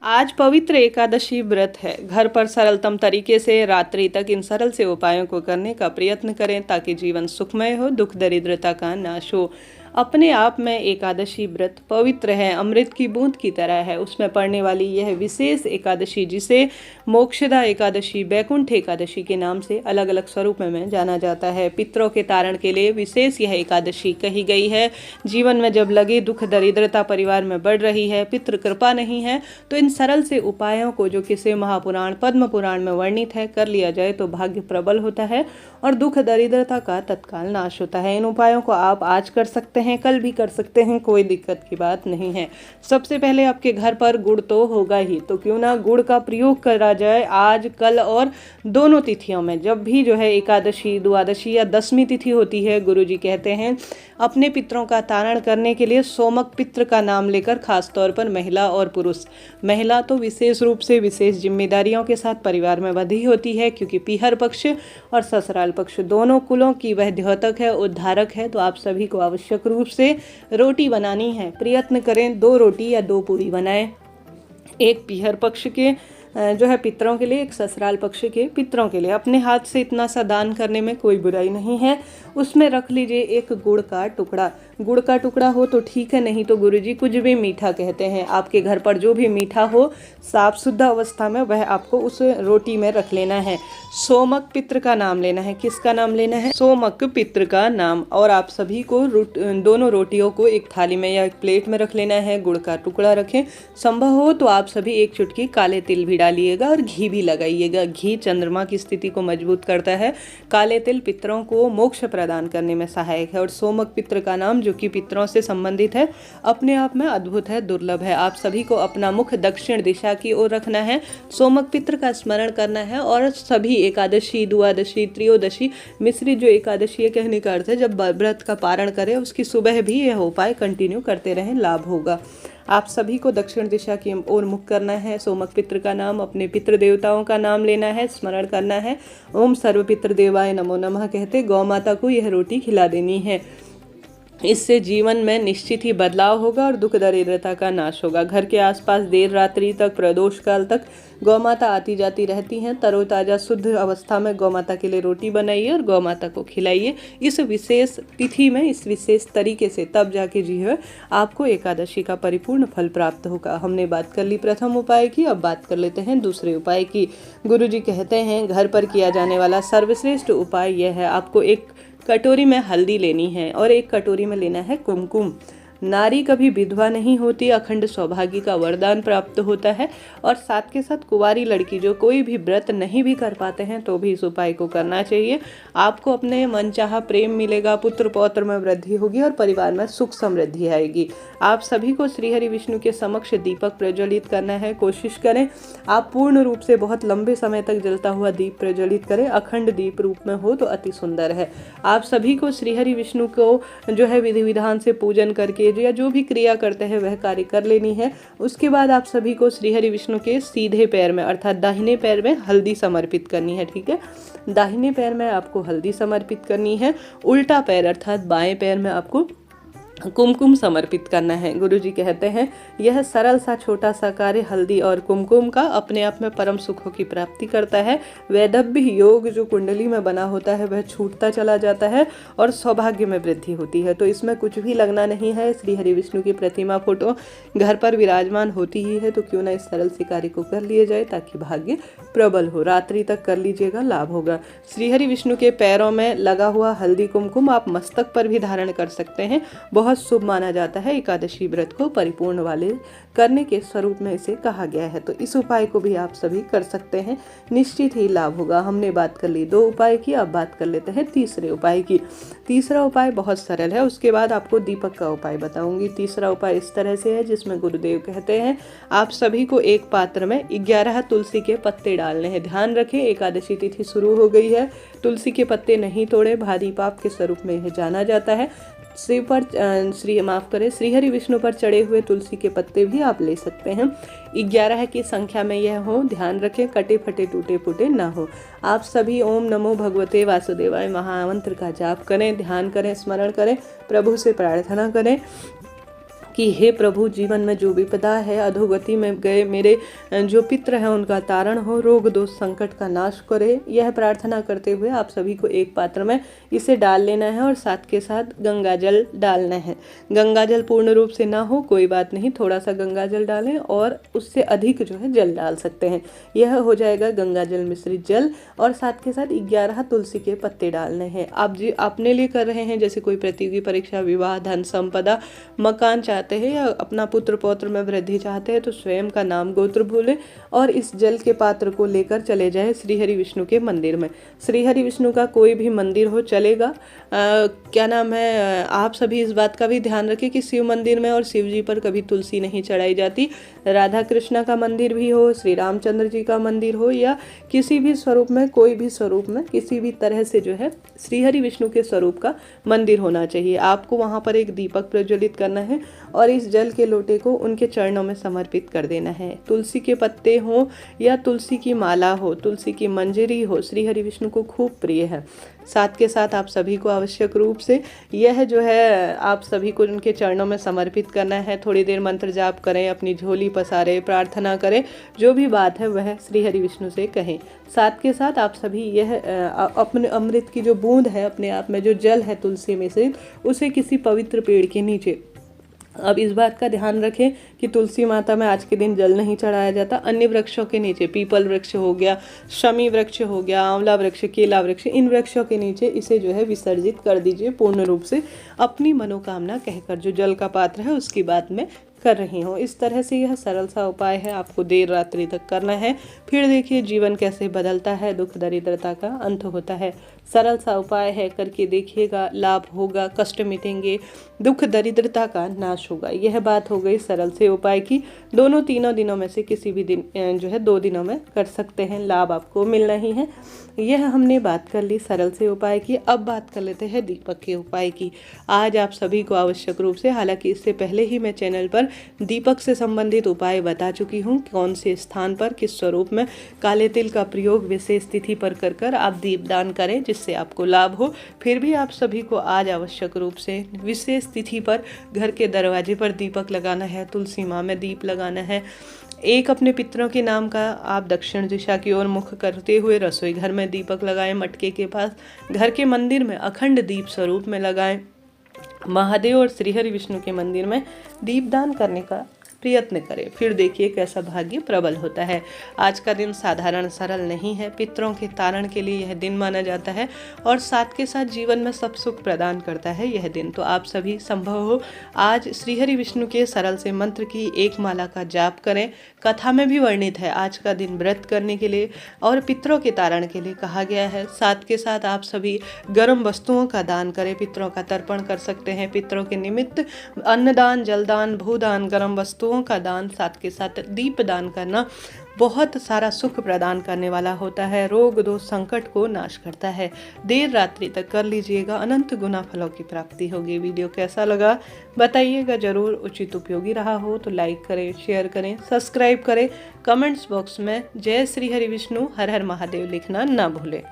आज पवित्र एकादशी व्रत है। घर पर सरलतम तरीके से रात्रि तक इन सरल से उपायों को करने का प्रयत्न करें ताकि जीवन सुखमय हो, दुख दरिद्रता का नाश हो। अपने आप में एकादशी व्रत पवित्र है, अमृत की बूंद की तरह है। उसमें पड़ने वाली यह विशेष एकादशी, जिसे मोक्षदा एकादशी, बैकुंठ एकादशी के नाम से अलग अलग स्वरूप में जाना जाता है, पितरों के तारण के लिए विशेष यह एकादशी कही गई है। जीवन में जब लगे दुख दरिद्रता परिवार में बढ़ रही है, पितृ कृपा नहीं है, तो इन सरल से उपायों को जो किसी महापुराण पद्म पुराण में वर्णित है कर लिया जाए तो भाग्य प्रबल होता है और दुख दरिद्रता का तत्काल नाश होता है। इन उपायों को आप आज कर सकते हैं, कल भी कर सकते हैं, कोई दिक्कत की बात नहीं है। सबसे पहले आपके घर पर गुड़ तो होगा ही, तो क्यों ना गुड़ का प्रयोग करा जाए आज, कल और दोनों तिथियों में। जब भी जो है एकादशी, द्वादशी या दसवीं तिथि होती है, गुरुजी कहते हैं अपने पितरों का तारण करने के लिए सोमक पितृ का नाम लेकर, खास तौर पर महिला और पुरुष। महिला तो विशेष रूप से विशेष जिम्मेदारियों के साथ परिवार में बंधी होती है, क्योंकि पीहर पक्ष और ससुराल पक्ष दोनों कुलों की वह द्योतक है, उद्धारक है। तो आप सभी को आवश्यक रूप से रोटी बनानी है। प्रयत्न करें 2 रोटी या 2 पूरी बनाएं, एक पीहर पक्ष के जो है पितरों के लिए, एक ससुराल पक्ष के पितरों के लिए। अपने हाथ से इतना सा दान करने में कोई बुराई नहीं है। उसमें रख लीजिए एक गुड़ का टुकड़ा। गुड़ का टुकड़ा हो तो ठीक है, नहीं तो गुरुजी कुछ भी मीठा कहते हैं। आपके घर पर जो भी मीठा हो साफ शुद्ध अवस्था में, वह आपको उस रोटी में रख लेना है। सोमक पितृ का नाम लेना है। किसका नाम लेना है? सोमक पितृ का नाम। और आप सभी को दोनों रोटियों को एक थाली में या एक प्लेट में रख लेना है। गुड़ का टुकड़ा रखें। संभव हो तो आप सभी एक चुटकी काले तिल भी डालिएगा और घी भी लगाइएगा। घी चंद्रमा की स्थिति को मजबूत करता है। काले तिल पितरों को मोक्ष प्रदान करने में सहायक है। और सोमक पितृ का नाम, जो कि पितरों से संबंधित है, अपने आप में अद्भुत है, दुर्लभ है। आप सभी को अपना मुख दक्षिण दिशा की ओर रखना है, सोमक पितृ का स्मरण करना है। और सभी एकादशी, द्वादशी, त्रयोदशी, मिश्रित जो एकादशी है, कहने का अर्थ है जब व्रत का पारण करें उसकी सुबह भी यह उपाय कंटिन्यू करते रहें, लाभ होगा। आप सभी को दक्षिण दिशा की ओर मुख करना है। सोमक पितृ का नाम, अपने पितृ देवताओं का नाम लेना है, स्मरण करना है। ओम सर्व पितृ देवाय नमो नमः कहते गौ माता को यह रोटी खिला देनी है। इससे जीवन में निश्चित ही बदलाव होगा और दुख दरिद्रता का नाश होगा। घर के आसपास देर रात्रि तक, प्रदोष काल तक गौ माता आती जाती रहती हैं। तरोताजा शुद्ध अवस्था में गौ माता के लिए रोटी बनाइए और गौ माता को खिलाइए इस विशेष तिथि में, इस विशेष तरीके से। तब जाके जी है आपको एकादशी का परिपूर्ण फल प्राप्त होगा। हमने बात कर ली प्रथम उपाय की, अब बात कर लेते हैं दूसरे उपाय की। गुरुजी कहते हैं घर पर किया जाने वाला सर्वश्रेष्ठ उपाय यह है, आपको एक कटोरी में हल्दी लेनी है और एक कटोरी में लेना है कुमकुम। नारी कभी विधवा नहीं होती, अखंड सौभाग्य का वरदान प्राप्त होता है। और साथ के साथ कुंवारी लड़की जो कोई भी व्रत नहीं भी कर पाते हैं तो भी इस उपाय को करना चाहिए। आपको अपने मनचाहा प्रेम मिलेगा, पुत्र पौत्र में वृद्धि होगी और परिवार में सुख समृद्धि आएगी। आप सभी को श्रीहरि विष्णु के समक्ष दीपक प्रज्वलित करना है। कोशिश करें आप पूर्ण रूप से बहुत लंबे समय तक जलता हुआ दीप प्रज्वलित करें। अखंड दीप रूप में हो तो अति सुंदर है। आप सभी को श्रीहरि विष्णु को जो है विधि विधान से पूजन करके या जो भी क्रिया करते हैं वह कार्य कर लेनी है। उसके बाद आप सभी को श्रीहरि विष्णु के सीधे पैर में, अर्थात दाहिने पैर में हल्दी समर्पित करनी है। ठीक है, दाहिने पैर में आपको हल्दी समर्पित करनी है। उल्टा पैर अर्थात बाएं पैर में आपको कुमकुम समर्पित करना है। गुरुजी कहते हैं यह सरल सा छोटा सा कार्य हल्दी और कुमकुम का अपने आप में परम सुखों की प्राप्ति करता है। वैदव्य योग जो कुंडली में बना होता है वह छूटता चला जाता है और सौभाग्य में वृद्धि होती है। तो इसमें कुछ भी लगना नहीं है। श्री हरि विष्णु की प्रतिमा फोटो घर पर विराजमान होती ही है, तो क्यों ना इस सरल से कार्य को कर लिया जाए ताकि भाग्य प्रबल हो। रात्रि तक कर लीजिएगा, लाभ होगा। श्रीहरि विष्णु के पैरों में लगा हुआ हल्दी कुमकुम आप मस्तक पर भी धारण कर सकते हैं। बहुत शुभ माना जाता है। एकादशी व्रत को परिपूर्ण वाले करने के स्वरूप में इसे कहा गया है। तो इस उपाय को भी आप सभी कर सकते हैं, निश्चित ही लाभ होगा। हमने बात कर ली 2 उपाय की, अब बात कर लेते हैं तीसरे उपाय की। तीसरा उपाय बहुत सरल है, उसके बाद आपको दीपक का उपाय बताऊंगी। तीसरा उपाय इस तरह से है, जिसमें गुरुदेव कहते हैं आप सभी को एक पात्र में 11 तुलसी के पत्ते डालने हैं। ध्यान रखें एकादशी तिथि शुरू हो गई है, तुलसी के पत्ते नहीं तोड़े, भारी पाप के स्वरूप में यह जाना जाता है। श्रीहरि विष्णु पर चढ़े हुए तुलसी के पत्ते भी आप ले सकते हैं। 11 की संख्या में यह हो, ध्यान रखें कटे फटे टूटे फूटे ना हो। आप सभी ओम नमो भगवते वासुदेवाय महामंत्र का जाप करें, ध्यान करें, स्मरण करें, प्रभु से प्रार्थना करें कि हे प्रभु, जीवन में जो विपदा है, अधोगति में गए मेरे जो पित्र हैं उनका तारण हो, रोग दोष संकट का नाश करे। यह प्रार्थना करते हुए आप सभी को एक पात्र में इसे डाल लेना है और साथ के साथ गंगा जल डालना है। गंगा जल पूर्ण रूप से ना हो कोई बात नहीं, थोड़ा सा गंगा जल डालें और उससे अधिक जो है जल डाल सकते हैं। यह हो जाएगा गंगा जल मिश्रित जल। और साथ के साथ 11 तुलसी के पत्ते डालने हैं। आप जी अपने लिए कर रहे हैं, जैसे कोई प्रतियोगी परीक्षा, विवाह, धन संपदा, मकान चाहते हैं या अपना पुत्र पौत्र में वृद्धि चाहते हैं तो स्वयं का नाम गोत्र भूलें और इस जल के पात्र को लेकर चले जाएं श्री हरि विष्णु के मंदिर में। श्री हरि विष्णु का कोई भी मंदिर हो चलेगा। क्या नाम है, आप सभी इस बात का भी ध्यान रखें कि शिव मंदिर में और शिव जी पर कभी तुलसी नहीं चढ़ाई जाती। राधा कृष्णा का मंदिर भी हो, श्री रामचंद्र जी का मंदिर हो या किसी भी स्वरूप में, कोई भी स्वरूप में, किसी भी तरह से जो है श्री हरि विष्णु के स्वरूप का मंदिर होना चाहिए। आपको वहाँ पर एक दीपक प्रज्वलित करना है और इस जल के लोटे को उनके चरणों में समर्पित कर देना है। तुलसी के पत्ते हो या तुलसी की माला हो, तुलसी की मंजरी हो, श्री हरि विष्णु को खूब प्रिय है। साथ के साथ आप सभी को आवश्यक रूप से यह जो है आप सभी को उनके चरणों में समर्पित करना है। थोड़ी देर मंत्र जाप करें, अपनी झोली पसारें, प्रार्थना करें, जो भी बात है वह श्री हरि विष्णु से कहें। साथ के साथ आप सभी यह अपने अमृत की जो बूंद है, अपने आप में जो जल है तुलसी मिश्रित, उसे किसी पवित्र पेड़ के नीचे, अब इस बात का ध्यान रखें कि तुलसी माता में आज के दिन जल नहीं चढ़ाया जाता। अन्य वृक्षों के नीचे, पीपल वृक्ष हो गया, शमी वृक्ष हो गया, आंवला वृक्ष, केला वृक्ष, इन वृक्षों के नीचे इसे जो है विसर्जित कर दीजिए पूर्ण रूप से, अपनी मनोकामना कहकर जो जल का पात्र है उसकी बात में कर रही हूँ। इस तरह से यह सरल सा उपाय है, आपको देर रात्रि तक करना है। फिर देखिए जीवन कैसे बदलता है, दुख दरिद्रता का अंत होता है। सरल सा उपाय है, करके देखिएगा, लाभ होगा, कष्ट मिटेंगे, दुख दरिद्रता का नाश होगा। यह बात हो गई सरल से उपाय की। दोनों तीनों दिनों में से किसी भी दिन जो है 2 दिनों में कर सकते हैं, लाभ आपको मिलना ही है। यह हमने बात कर ली सरल से उपाय की। अब बात कर लेते हैं दीपक के उपाय की। आज आप सभी को आवश्यक रूप से, हालांकि इससे पहले ही मैं चैनल पर दीपक से संबंधित उपाय बता चुकी हूँ, कौन से स्थान पर किस स्वरूप में काले तिल का प्रयोग विशेष तिथि पर कर कर आप दीपदान करें जिससे आपको लाभ हो। फिर भी आप सभी को आज आवश्यक रूप से विशेष तिथि पर घर के दरवाजे पर दीपक लगाना है, तुलसी माँ में दीप लगाना है। एक अपने पितरों के नाम का आप दक्षिण दिशा की ओर मुख करते हुए रसोई घर में दीपक लगाएं, मटके के पास, घर के मंदिर में अखंड दीप स्वरूप में लगाएं। महादेव और श्री हरि विष्णु के मंदिर में दीपदान करने का प्रयत्न करें। फिर देखिए कैसा भाग्य प्रबल होता है। आज का दिन साधारण सरल नहीं है, पितरों के तारण के लिए यह दिन माना जाता है और साथ के साथ जीवन में सब सुख प्रदान करता है यह दिन। तो आप सभी संभव हो आज श्री हरि विष्णु के सरल से मंत्र की एक माला का जाप करें। कथा में भी वर्णित है आज का दिन व्रत करने के लिए और पितरों के तारण के लिए कहा गया है। साथ के साथ आप सभी गर्म वस्तुओं का दान करें, पितरों का तर्पण कर सकते हैं। पितरों के निमित्त अन्नदान, जलदान, भूदान, गर्म वस्तुओं का दान, साथ के साथ दीप दान करना बहुत सारा सुख प्रदान करने वाला होता है, रोग दोष संकट को नाश करता है। देर रात्रि तक कर लीजिएगा, अनंत गुना फलों की प्राप्ति होगी। वीडियो कैसा लगा बताइएगा जरूर। उचित उपयोगी रहा हो तो लाइक करें, शेयर करें, सब्सक्राइब करें। कमेंट्स बॉक्स में जय श्री हरि विष्णु, हर हर महादेव लिखना ना भूलें।